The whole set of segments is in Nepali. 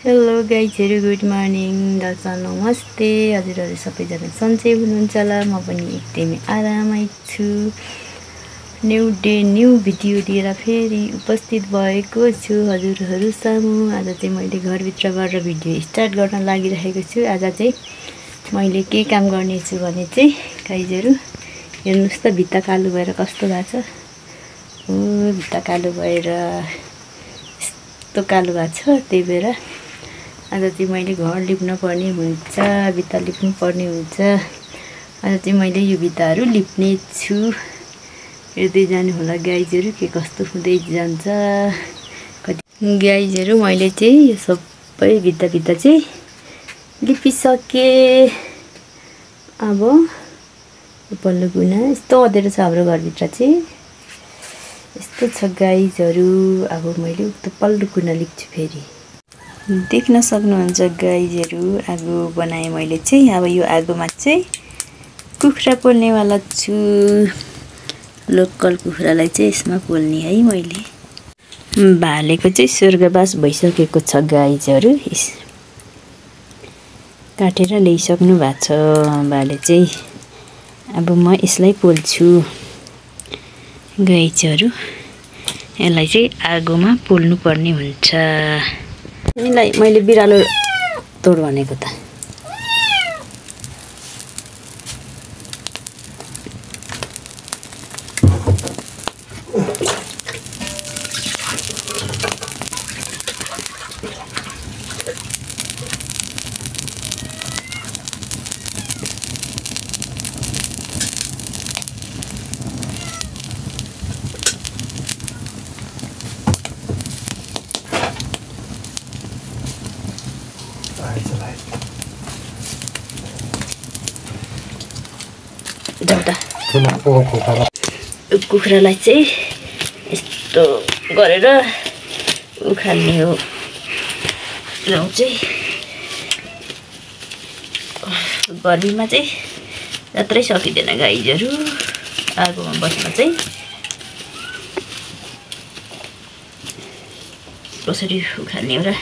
हेलो गाइजहरु गुड मर्निङ दर्शन नमस्ते हजुरहरु सबैजना सन्चै हुनुहुन्छ होला म पनि एकदमै आरामै छु। न्यू डे न्यू भिडियो लिएर फेरि उपस्थित भएको छु हजुरहरु सामु। आज चाहिँ मैले घरभित्रबाट भिडियो स्टार्ट गर्न लागिरहेको छु। आज चाहिँ मैले के काम गर्ने छु भने चाहिँ गाइजहरु हेर्नुस् त भित्ता कालो भएर कस्तो भएको छ। ओ भित्ता कालो भएर यस्तो कालो भएको छ। त्यही भएर आज चाहिँ मैले घर लिप्न पर्ने हुन्छ, भित्ता लिप्नु पर्ने हुन्छ। आज चाहिँ मैले यो भित्ताहरू लिप्ने छु। हेर्दै जानु होला गाइजहरु के कस्तो हुँदै जान्छ। कति गाइजहरु मैले चाहिँ यो सबै भित्ता चाहिँ लिपिसके। अब पल्लो कुना यस्तो अँध्यारो छ हाम्रो घरभित्र चाहिँ यस्तो छ गाइजहरु। अब मैले उक्त पल्लो कुना लिप्छु। फेरि देख्न सक्नुहुन्छ गाइजहरु आगो बनाए मैले चाहिँ। अब यो आगोमा चाहिँ कुखुरा पोल्नेवाला छु। लोकल कुखुरालाई चाहिँ यसमा पोल्ने है मैले। भालेको चाहिँ स्वर्गवास भइसकेको छ गाइजहरु। काटेर ल्याइसक्नु भएको छ भाले चाहिँ। अब म यसलाई पोल्छु गाइजहरु। यसलाई चाहिँ आगोमा पोल्नु पर्ने हुन्छ। यिनलाई मैले बिरालो तोड भनेको त। कुखुरालाई चाहिँ यस्तो गरेर उखाल्ने हो। रौँ चाहिँ गर्मीमा चाहिँ जत्रै सकिँदैन गाइजहरु। आगोमा बस्न चाहिँ कसरी उखाल्ने हो र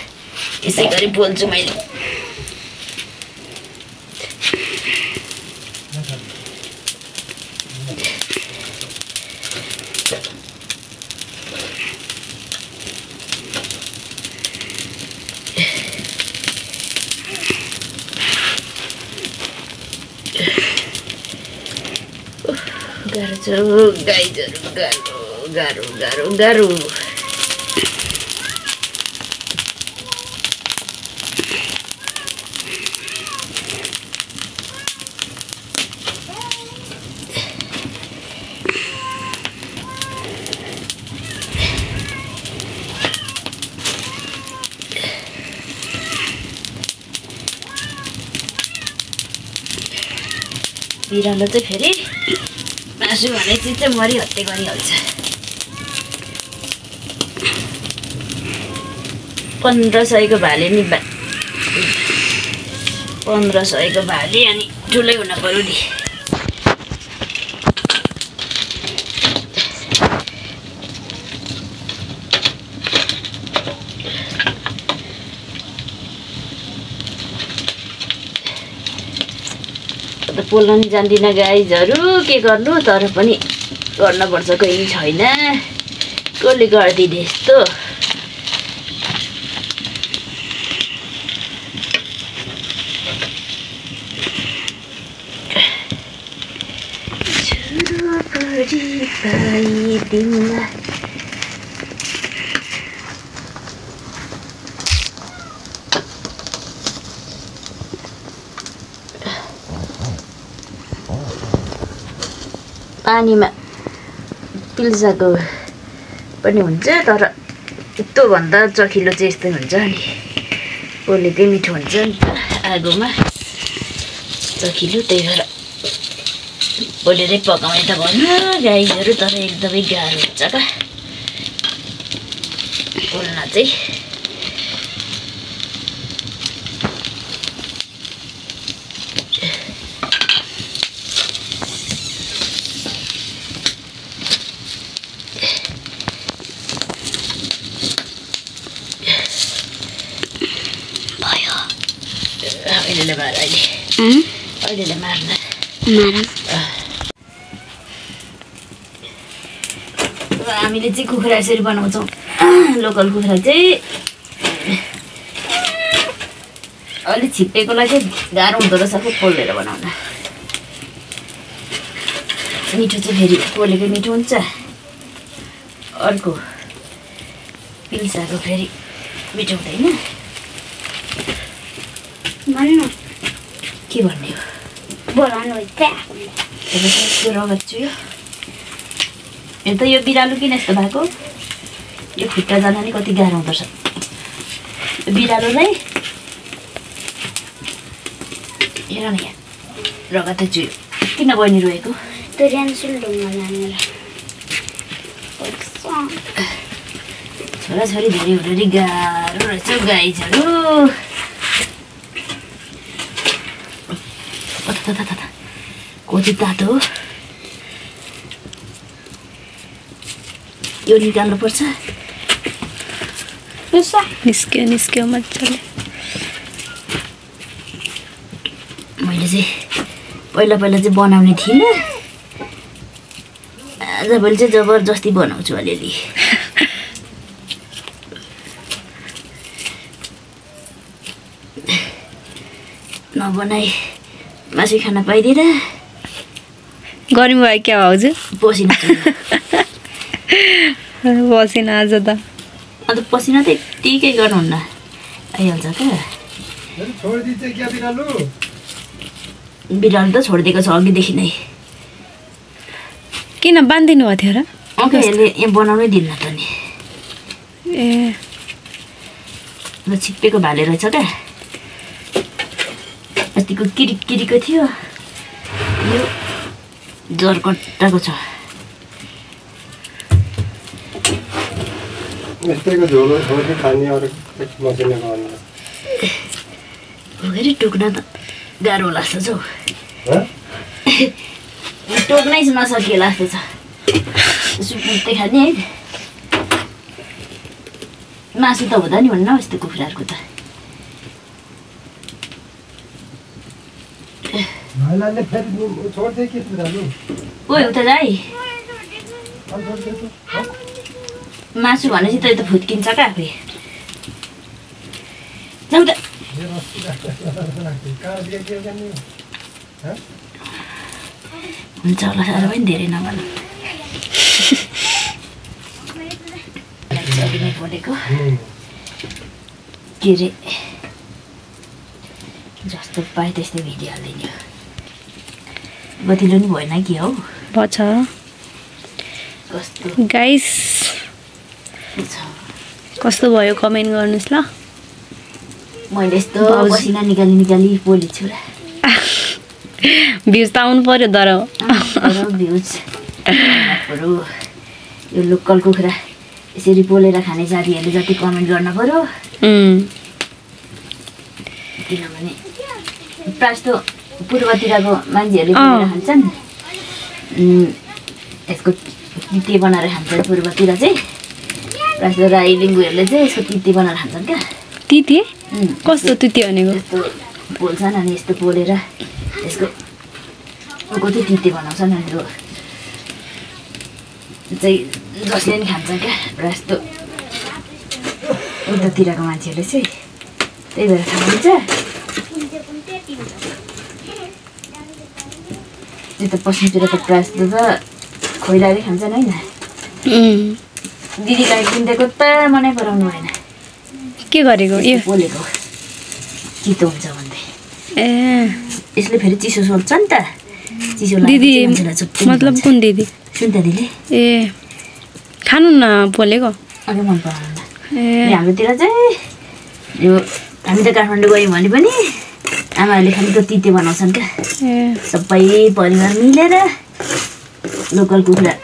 यसै गरी बोल्छु मैले। गाह्रो छ गाइजहरु, गाह्रो गाह्रो गाह्रो गाह्रो। बिरालो चाहिँ फेरि मासु भने चिज चाहिँ मरिहत्ते गरिहाल्छ। 1500 को भाले नि 1500 को भाले अनि ठुलै हुन पर्यो नि। पोल्न नि जान्दिनँ गाइजहरु के गर्नु, तर पनि गर्न पर्छ। कोही छैन कसले गर्दिने यस्तो। पानीमा पिल्साको पनि हुन्छ, तर त्यो भन्दा चखिलो चाहिँ यस्तै हुन्छ नि। पोलेकै मिठो हुन्छ नि त आगोमा चखिलो। त्यही भएर पोलेरै पकाउने त भन्नु गाइजहरु, तर एकदमै गाह्रो हुन्छ का पोल्न चाहिँ। अहिलेले मार अहिलेले मार्न हामीले चाहिँ कुखुरा यसरी बनाउँछौँ लोकल कुखुरा चाहिँ अलिक छिप्पेकोलाई चाहिँ गाह्रो हुँदो रहेछ पोलेर बनाउन मिठो चाहिँ फेरि पोलेको मिठो हुन्छ अर्को पिल्साको फेरि मिठो हुँदैन के भन्ने हो रगत छु यो त यो बिरालो किन यस्तो भएको यो खुट्टा जान नि कति गाह्रो हुँदो रहेछ बिरालोलाई हेर न यहाँ रगत छु किन बहिनी रोएको छोराछोरी धेरै हुँदाखेरि गाह्रो रहेछ गाई झाडु कति तातो हो यो निकाल्नुपर्छ निस्क्यो मजाले मैले चाहिँ पहिला चाहिँ बनाउने थिइनँ आजभोलि चाहिँ जबरजस्ती बनाउँछु अलिअलि नबनाई मासु खान पाइदिएर गर्मी भयो क्या भाउजू पसिना पसिना आज त अन्त पसिना त यत्तिकै गर्नुहुन्न आइहाल्छ क्या बिरालो त छोडिदिएको छ अघिदेखि नै किन बाँधिदिनु भएको थियो र यसले यहाँ बनाउनै दिन्न त नि ए छिप्पेको भाले रहेछ क्या अस्तिको किरिको थियो यो जरकट्टाको छ यस्तैको झोलो छोरी खाने अरू मसिनो गर्नु फेरि टोक्न त गाह्रो लाग्छ हौ टोक्नै नसकिए लाग्दो छ सुपुत्तै खाने है मासु त हुँदा नि हुन्न यस्तो कुखुराहरूको त ओइ उता जाई मासु भनेपछि त यो त फुत्किन्छ क्या आफै जाउँ त हुन्छ होला साह्रो पनि धेरै नभन्नु बोलेको के अरे जस्तो पाए त्यस्तै भिडियो हालिदिने हो गतिलो नि भएन कि हौ भछ कस्तो गाइस कस्तो भयो कमेन्ट गर्नुहोस् ल मैले यस्तो पसिना निकाली पोलेको छु र भ्युज त आउनु पर्यो तर भ्युज यो लोकल कुखुरा यसरी पोलेर खाने साथीहरूले जति कमेन्ट गर्न पर्यो किनभने प्रायः जस्तो पूर्वतिरको मान्छेहरूले पोलेर खान्छन् यसको तिते बनाएर खान्छन् पूर्वतिर चाहिँ प्रायः जस्तो राई लिम्बूहरूले चाहिँ यसको तिते बनाएर खान्छन् क्या तिते कस्तो तिते भनेको यस्तो पोल्छन् अनि यस्तो पोलेर यसको चाहिँ तिते बनाउँछन् अनि चाहिँ जसले नि खान्छ क्या प्रायः जस्तो उतातिरको मान्छेहरूले चाहिँ त्यही भएर खानुहुन्छ त्यो त पश्चिमतिर त प्रायः जस्तो त खोइलाले खान्छन् होइन दिदीलाई किनिदिएको त मनै पराउनु भएन के गरेको यो पोलेको चितो हुन्छ भन्दै ए यसले फेरि चिसो सोध्छ नि त चिसो दिदी मतलब कुन दिदी सुन्ता दिदी ए खानु न पोलेको अझै मन पराउनु ए हाम्रोतिर चाहिँ यो हामी त काठमाडौँ गयौँ भने पनि आमाहरूले खानेको तिते बनाउँछन् क्या ए सबै परिवार मिलेर लोकल कुखुरा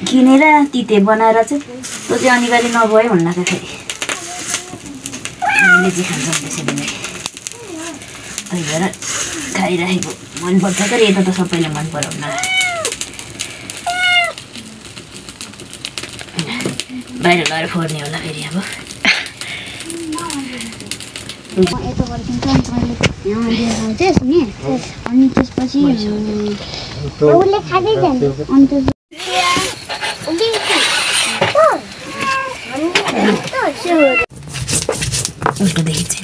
किनेर तिते बनाएर चाहिँ त्यो चाहिँ अनिवार्य नभए भन्नाका फेरि हामीले चाहिँ खान्छौँ त्यसरी नै त्यही भएर खाइराखेको मनपर्छ तर यता त सबैले मन पराउन बाहिर गएर फोर्ने होला फेरि अब यता गर्छन् मैले यहाँ दिएर आउँथेँ नि अनि त्यसपछि उसले खाँदै जान्छ अन्त उल्टो देखिन्छ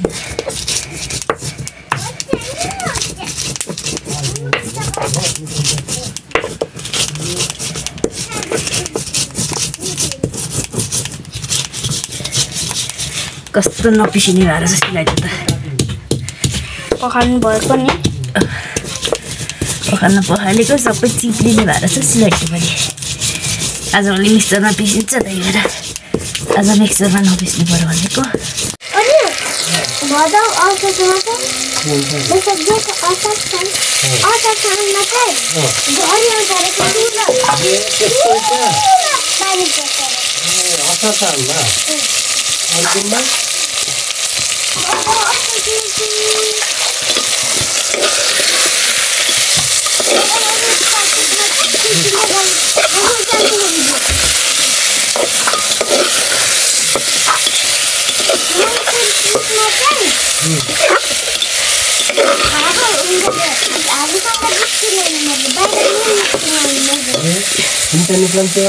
कस्तो नपिसिने भएर जस्तो लाग्यो त पखाल्नु भयो पनि पखाल्न पखालेको सबै चिप्लिने भएर छ सिलाइटो पनि आजभोलि मिक्सरमा पिसिन्छ त्यही भएर आज मिक्सरमा नपिस्नु पर्यो भनेको भदौ औषधमा चाहिँ सब्जीको असार छन् असारमा चाहिँ घरि आउँदो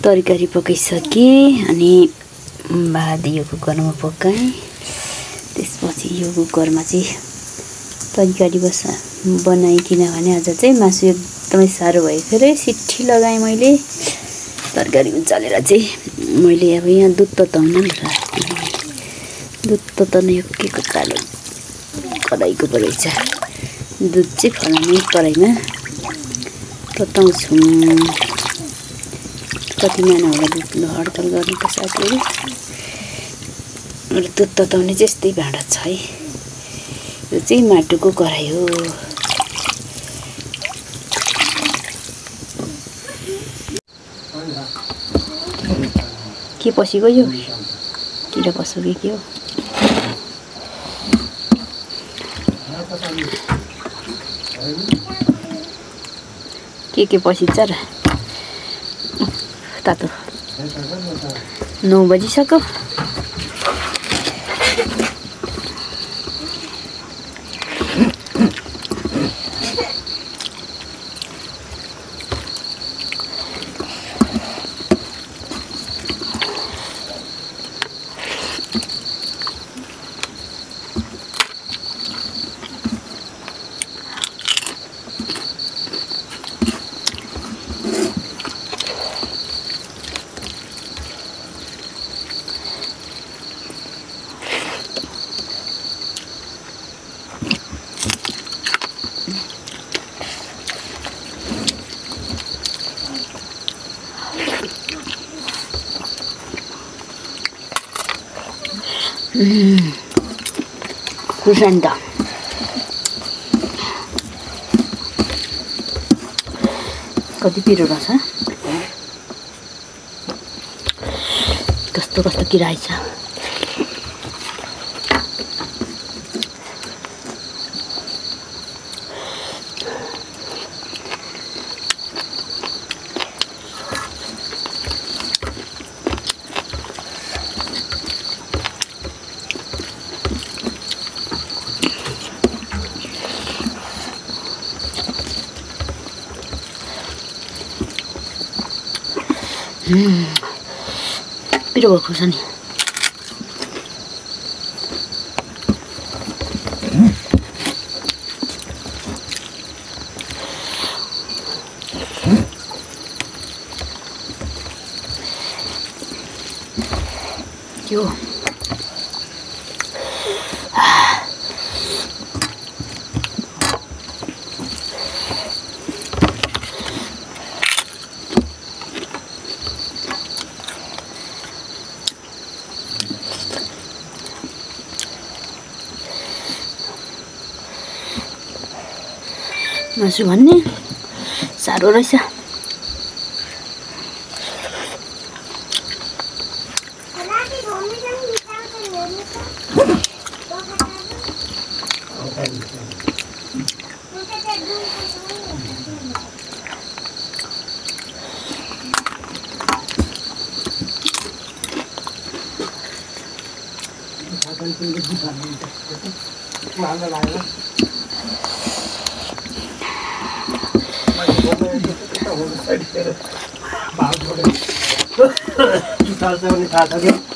तरकारी पकाइसके अनि भात यो कुकरमा पकाएँ त्यसपछि यो कुकरमा चाहिँ तरकारी बनाइकिन भने आज चाहिँ मासु एकदमै साह्रो भएको रे सिट्ठी लगाएँ मैले तरकारी उचालेर चाहिँ मैले अब यहाँ दुध तताउन दुध तताउन यो के को कालो कराईको परेछ दुध चाहिँ फलाउने कराईमा तताउँछु कति महिनाहरू दुध हडताल गर्नु त साथीहरू दुध तताउने चाहिँ यस्तै भाँडा छ है यो चाहिँ माटोको कराई हो के पसेको यो किरा पस्यो कि के हो के पसिन्छ र तातो 9 बजिसक्यो खुर्सानी कति पिरो रहेछ कस्तो कस्तो किरा आइछ पिरो भएको छ नि यो मासु भन्ने साह्रो रहेछ। थाहा छ